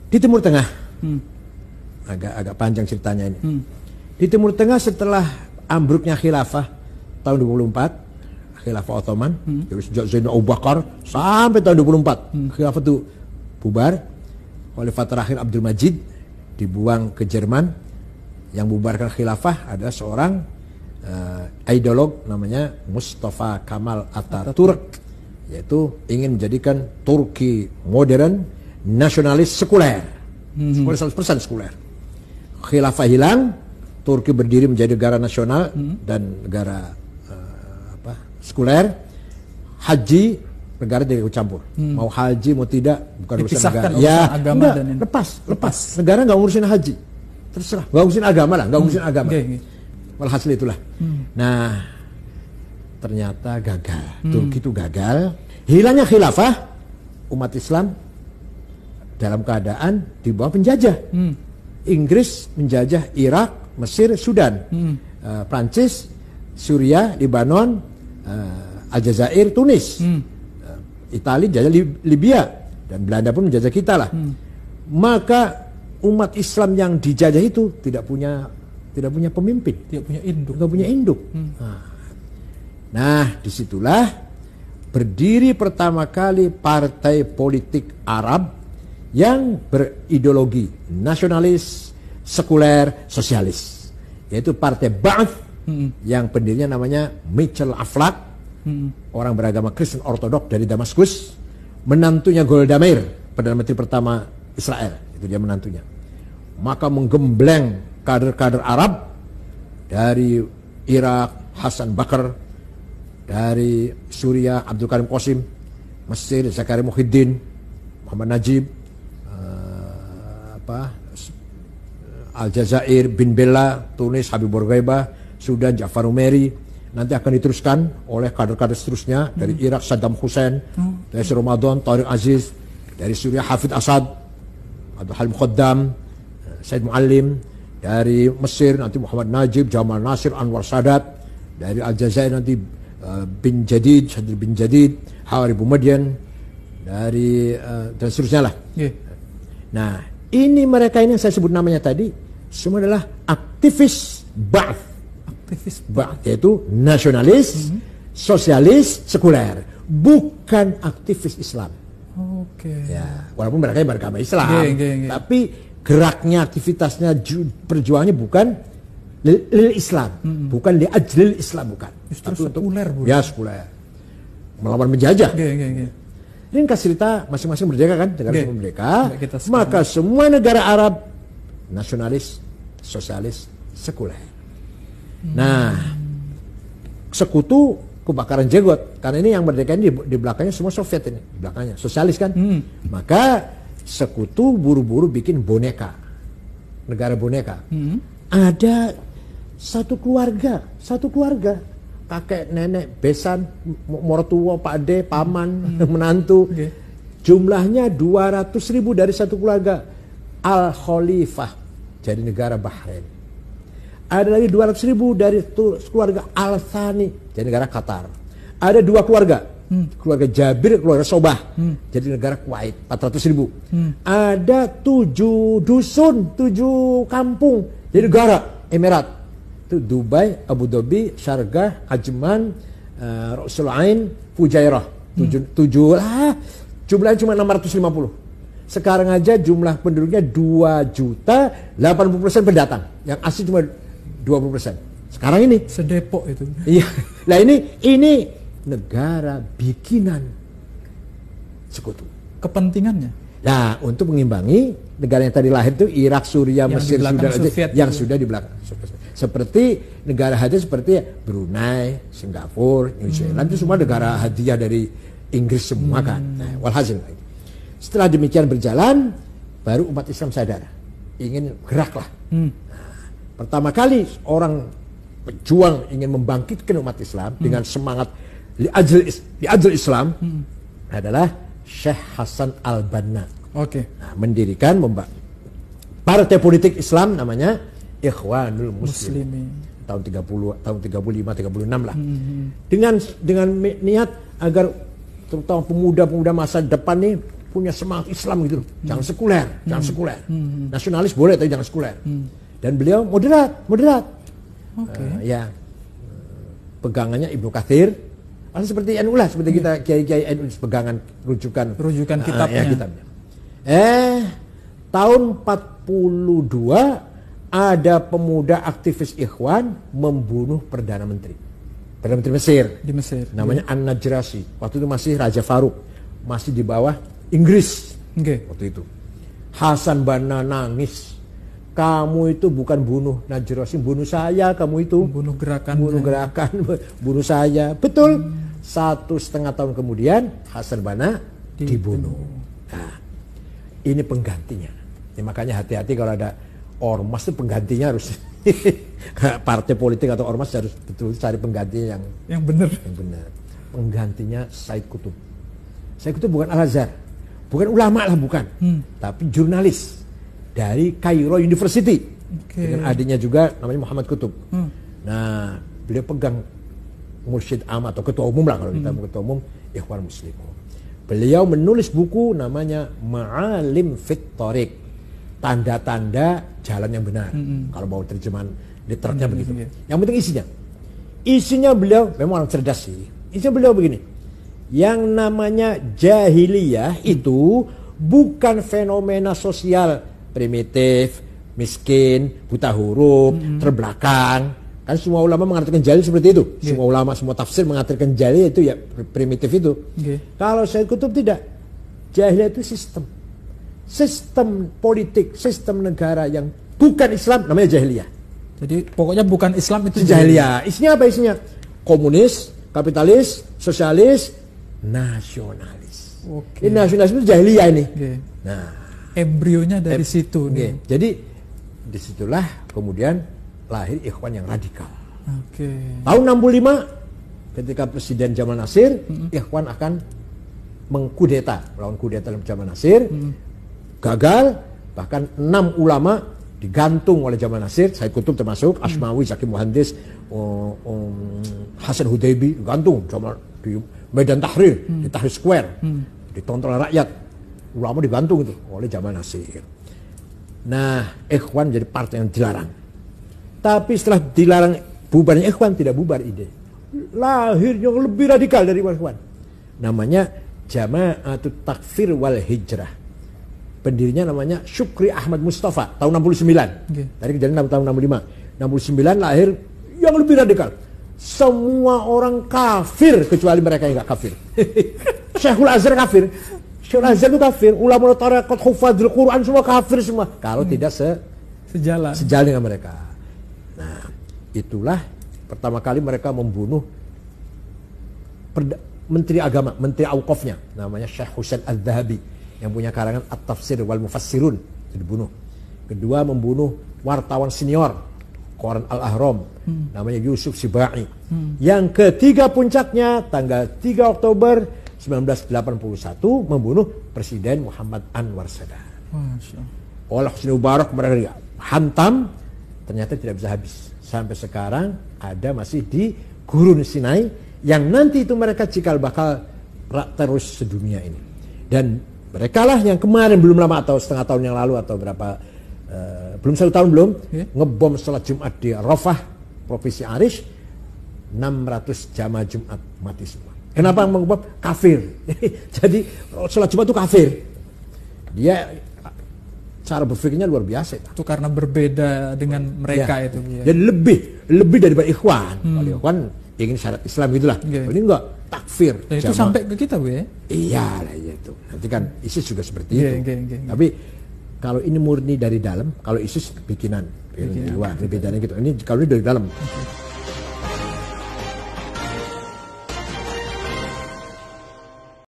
Di Timur Tengah, agak panjang ceritanya ini. Di Timur Tengah setelah ambruknya khilafah tahun 24, khilafah Ottoman, sejak Zainal Abu Bakar sampai tahun 24, khilafah itu bubar. Khalifah terakhir Abdul Majid dibuang ke Jerman. Yang bubarkan khilafah adalah seorang ideolog namanya Mustafa Kemal Atatürk, yaitu ingin menjadikan Turki modern, nasionalis, sekuler, 100% sekuler. Khilafah hilang, Turki berdiri menjadi negara nasional dan negara sekuler. Haji, negara tidak ikut campur. Mau haji mau tidak bukan urusan negara. Ya, agama enggak, lepas. Negara nggak ngurusin haji, terserah. Nggak ngurusin agama lah, nggak ngurusin agama. Walhasil itulah. Nah, ternyata gagal. Turki itu gagal. Hilangnya khilafah, umat Islam dalam keadaan di bawah penjajah. Inggris menjajah Irak, Mesir, Sudan, Prancis, Suriah, Lebanon, Aljazair, Tunis, Italia jajah Libya, dan Belanda pun menjajah kita lah. Maka umat Islam yang dijajah itu tidak punya pemimpin, tidak punya induk. Nah, disitulah berdiri pertama kali partai politik Arab yang berideologi nasionalis, sekuler, sosialis, yaitu Partai Ba'ath, yang pendirinya namanya Mitchell Aflaq, orang beragama Kristen Ortodok dari Damaskus, menantunya Golda Meir, Perdana Menteri pertama Israel, itu dia menantunya. Maka menggembleng kader-kader Arab dari Irak, Hasan Bakr, dari Suriah, Abdul Karim Qasim, Mesir, Zakaria Muhyiddin, Muhammad Najib, Aljazair, Bin Bella, Tunis, Habib Bourguiba, Sudan, Ja'far Umeri. Nanti akan diteruskan oleh kader-kader seterusnya dari Irak, Saddam Hussein, dari Ramadan, Tariq Aziz, dari Suriah, Hafid Assad, Abdul Halim Khaddam, Said Muallim, dari Mesir nanti Muhammad Najib, Jamal Nasir, Anwar Sadat, dari Aljazair nanti bin Jadid, Sadr bin Jadid, Hawari Boumediene, dari dan seterusnya lah. Nah, ini mereka ini yang saya sebut namanya tadi semua adalah aktivis Ba'ath. Yaitu nasionalis, sosialis, sekuler, bukan aktivis Islam. Ya, walaupun mereka beragama Islam, tapi geraknya, aktivitasnya, perjuangannya bukan lil Islam, bukan li ajlil Islam, bukan. Justru sekuler, Bu. Ya, sekuler. Melawan menjajah. Ini kasih cerita masing-masing merdeka kan, negara merdeka. Maka semua negara Arab nasionalis, sosialis, sekuler. Nah, sekutu kebakaran jenggot, karena ini yang merdeka ini di belakangnya semua Soviet ini, di belakangnya sosialis kan. Maka sekutu buru-buru bikin boneka, negara boneka. Ada satu keluarga, kakek, nenek, besan, mertua, pakde, paman, menantu. Jumlahnya 200.000 dari satu keluarga. Al-Khalifah jadi negara Bahrain. Ada lagi 200.000 dari keluarga Al-Thani jadi negara Qatar. Ada dua keluarga, keluarga Jabir, keluarga Sobah jadi negara Kuwait, 400.000. Ada 7 dusun, 7 kampung jadi negara Emirat. Itu Dubai, Abu Dhabi, Sharjah, Ajman, Rasul Ain, Fujairah. 7 lah, jumlahnya cuma 650. Sekarang aja jumlah penduduknya 2 juta, 80% pendatang. Yang asli cuma 20%. Sekarang ini sedepok itu. Iya. Nah ini negara bikinan sekutu. Kepentingannya. Nah, untuk mengimbangi negara yang tadi lahir itu Irak, Suriah, Mesir, Sudan yang sudah di belakang. Seperti negara hadiah seperti Brunei, Singapura, New Zealand itu semua negara hadiah dari Inggris semua kan. Nah, walhasil. Setelah demikian berjalan, baru umat Islam sadar, ingin geraklah. Pertama kali orang pejuang ingin membangkitkan umat Islam dengan semangat li ajl Islam adalah Syekh Hasan Al-Banna. Nah, mendirikan partai politik Islam namanya Ikhwanul Muslimin. Tahun 30, tahun 35, 36 lah. Dengan niat agar terutama pemuda-pemuda masa depan nih punya semangat Islam gitu loh. Jangan sekuler, jangan sekuler. Nasionalis boleh tapi jangan sekuler. Dan beliau moderat. Ya, pegangannya Ibnu Katsir. Seperti NU lah, seperti kita kiai-kiai NU pegangan rujukan kitabnya. Kitabnya. Tahun 42 ada pemuda aktivis Ikhwan membunuh Perdana Menteri Mesir. Di Mesir. Namanya An-Najrasi. Waktu itu masih Raja Faruk, masih di bawah Inggris. Waktu itu Hasan Banna nangis. Kamu itu bukan bunuh Najrasi, bunuh saya. Kamu itu bunuh gerakan, bunuh saya. Betul. 1,5 tahun kemudian Hasan Banna dibunuh. Nah, ini penggantinya. Ya, makanya hati-hati kalau ada ormas itu penggantinya harus partai politik atau ormas harus betul cari penggantinya yang benar. Penggantinya Said Qutb. Said Qutb bukan Al-Azhar, bukan ulama lah, bukan, tapi jurnalis dari Cairo University. Dengan adiknya juga namanya Muhammad Qutb. Nah, beliau pegang mursyid am atau ketua umum lah, kalau kita ketua umum Ikhwan Muslimun. Beliau menulis buku namanya Ma'alim Fit Thoriq, tanda-tanda jalan yang benar. Kalau mau terjemahan literarnya begitu. Yang penting isinya beliau memang orang cerdas sih. Isinya beliau begini, yang namanya jahiliyah itu bukan fenomena sosial primitif, miskin, buta huruf, terbelakang. Kan semua ulama mengartikan jahil seperti itu. Semua ulama, semua tafsir mengartikan jahil itu ya primitif itu. Kalau Said Qutb tidak. Jahiliyah itu sistem politik, sistem negara yang bukan Islam namanya jahiliyah. Jadi pokoknya bukan Islam itu jahiliyah. Isinya apa isinya? Komunis, kapitalis, sosialis, nasionalis. Ini nasionalis itu jahiliyah ini. Nah, embrionya dari situ. Jadi disitulah kemudian lahir Ikhwan yang radikal. Tahun 65 ketika Presiden Jamal Nasir, Ikhwan akan mengkudeta, melawan kudeta Jamal Nasir, gagal, bahkan 6 ulama digantung oleh Jamal Nasir, Said Qutb termasuk, Asmawi, Zaki Muhandis, Hasan Hudaybi digantung di Medan Tahrir, di Tahrir Square, ditonton oleh rakyat, ulama digantung itu oleh Jamal Nasir. Nah, Ikhwan jadi partai yang dilarang. Tapi setelah dilarang bubarnya Ikhwan, tidak bubar ide. Lahir yang lebih radikal dari Ikhwan. Namanya Jama'atut Takfir wal Hijrah. Pendirinya namanya Syukri Ahmad Mustafa, tahun 69. Tadi kejadian tahun 65. 69 lahir yang lebih radikal. Semua orang kafir kecuali mereka yang gak kafir. Syekhul Azhar kafir. Syekhul Azhar itu kafir. Ulama tarekat, hufadzul Quran semua kafir semua. Kalau tidak sejalan dengan mereka. Nah, itulah pertama kali mereka membunuh Menteri Agama, Menteri Auqafnya, namanya Syekh Husain Al-Dhahabi, yang punya karangan At-Tafsir wal Mufassirun, itu dibunuh. Kedua, membunuh wartawan senior Koran Al-Ahram, namanya Yusuf Sibai. Yang ketiga puncaknya, tanggal 3 Oktober 1981, membunuh Presiden Muhammad Anwar Sadat. Oleh Husni Mubarak mereka hantam, ternyata tidak bisa habis. Sampai sekarang ada masih di Gurun Sinai, yang nanti itu mereka cikal bakal terus sedunia ini. Dan mereka lah yang kemarin belum lama atau setengah tahun yang lalu atau berapa, belum 1 tahun belum, ngebom sholat Jumat di Rafah, Provinsi Arish, 600 jamaah Jumat mati semua. Kenapa ngebom? Kafir. Jadi sholat Jumat itu kafir. Dia cara berpikirnya luar biasa. Itu karena berbeda dengan mereka itu. Jadi lebih daripada Ikhwan. Kalau Ikhwan ingin syarat Islam gitulah. Ini enggak, takfir. Dan itu sampai ke kita, Bu ya? Iya lah itu. Nanti kan ISIS juga seperti itu. Tapi kalau ini murni dari dalam, kalau ISIS bikinan dari luar, ini bedanya gitu. Ini kalau ini dari dalam.